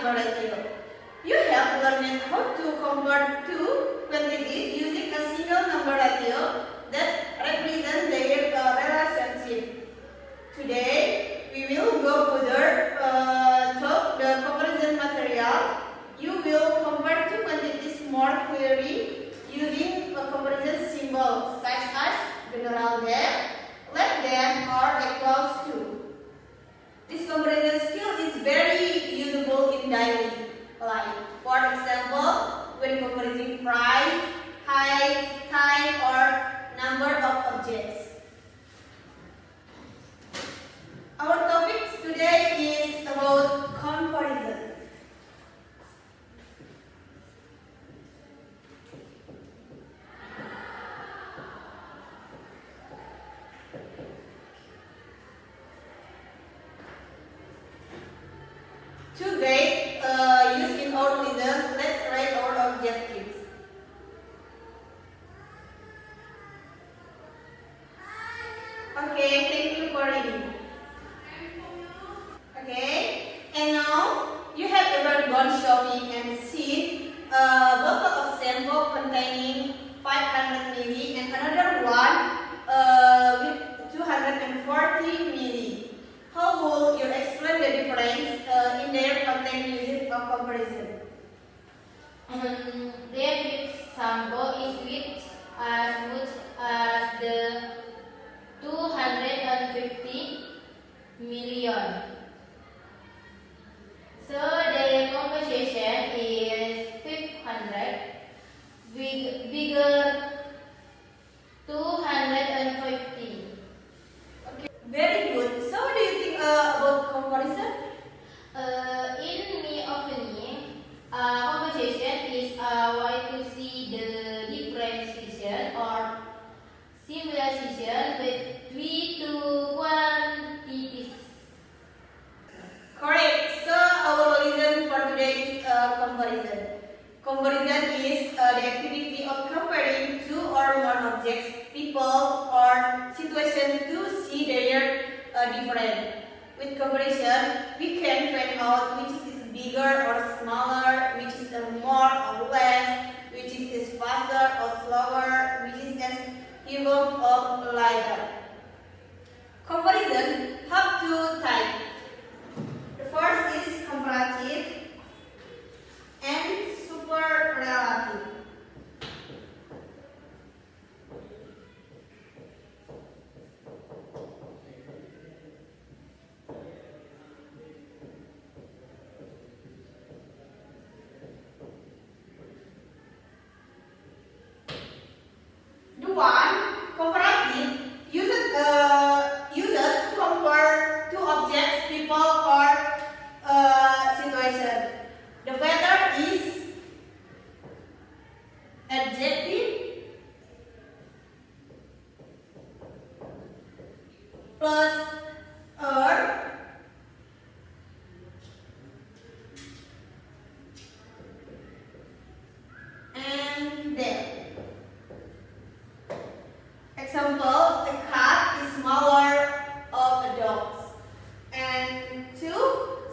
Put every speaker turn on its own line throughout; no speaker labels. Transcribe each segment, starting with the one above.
number ratio. You have learned how to compare two quantities using a single number ratio that represents their relationship. Today, we will go further to the comparison material. You will compare two quantities more clearly using a comparison symbol such as general them, let them, or equals to. This comparison skill is very usable in daily life. For example, when comparing price, height, time, or number of objects. Our topic today is about comparison. To grade used in our lesson, let's write our objectives. Okay, thank you for reading. Okay, and now you have ever gone shopping and seen a bottle of shampoo containing 500 ml and another one with 240 ml. How will you explain the difference in their content using a comparison?
Their shampoo is with as much as the 250 million. So their composition is 500, bigger 250.
Okay, very good. So what do you think about comparison?
In my opinion, composition is a way to see the differentiation or similarity between two quantities.
Correct. So our lesson for today is comparison. Comparison is the activity of comparing two or more objects, people, or situations to see their difference. With comparison, we can find out which is bigger or smaller, which is more or less, which is faster or slower, which is heavier or lighter. Comparison have two types. The first is comparative and superlative. The one comparative uses to compare two objects, people, or situation. The better is adjective plus and there. Example, a cat is smaller of a dog. And two,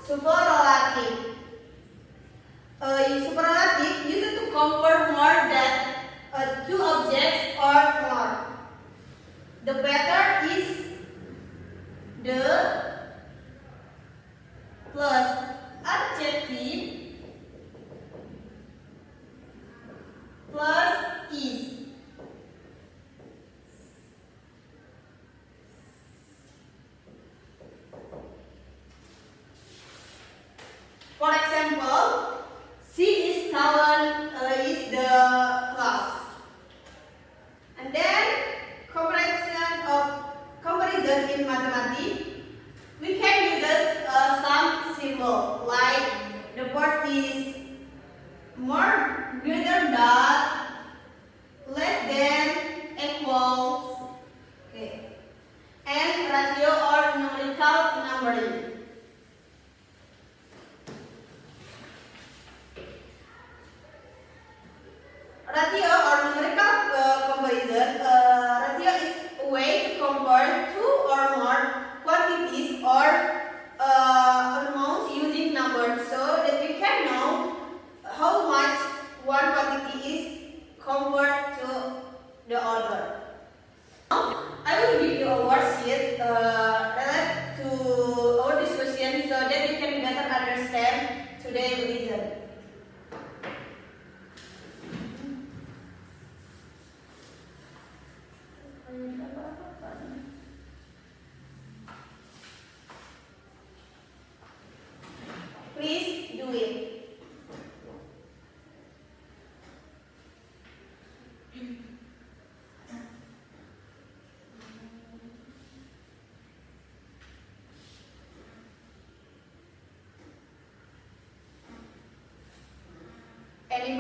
superlative. Superlative used to compare more than two objects or more. The better is the plus adjective plus is. For example, she is talent is the class. And then comparison in mathematics, we can use some symbol like the word is more, greater than, less than, equals, okay, and ratio or numerical numbering.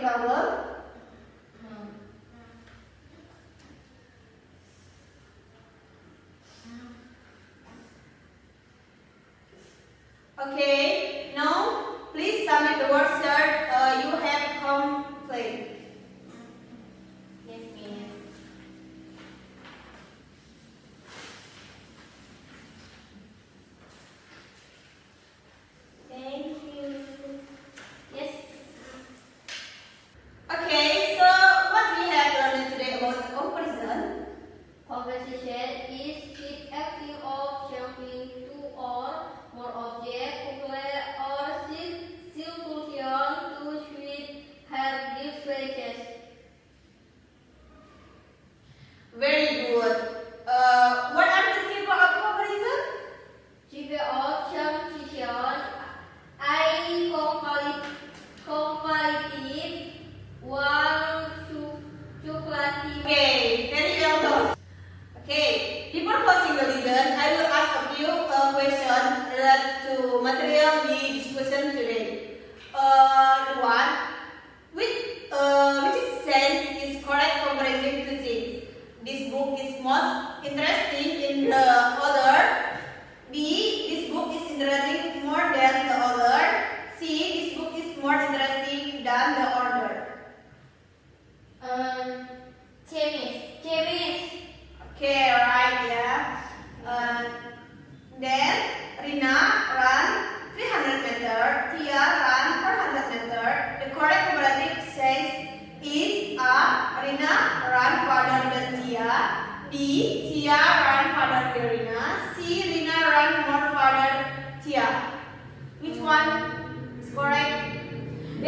problem? Okay, now please submit the word search you have completed.
Yes, Miss. Thank you. Yes.
Okay, so what we have learned today about the comparison?
Composition is the action of shaping two or more objects, populate or circulation to which have different shapes.
Very good. What are the types of comparison?
Type of substitution I comparative, one cumulative.
Okay, very well done. Okay, before closing the lesson, I will ask a few questions related to material we discussed today. The one, which sense is correct comparison to things? This book is most interesting in the author. B, this book is interesting more than the author. C, this book is more interesting than the author.
Chemist.
Okay, right, yeah. Then Rina run 300 meter, Tia run 400 meter. The correct comparative sense is A. Rina run farther than Tia. B. Tia run farther than Rina. C. Rina run more farther Tia. Which one is correct?
B.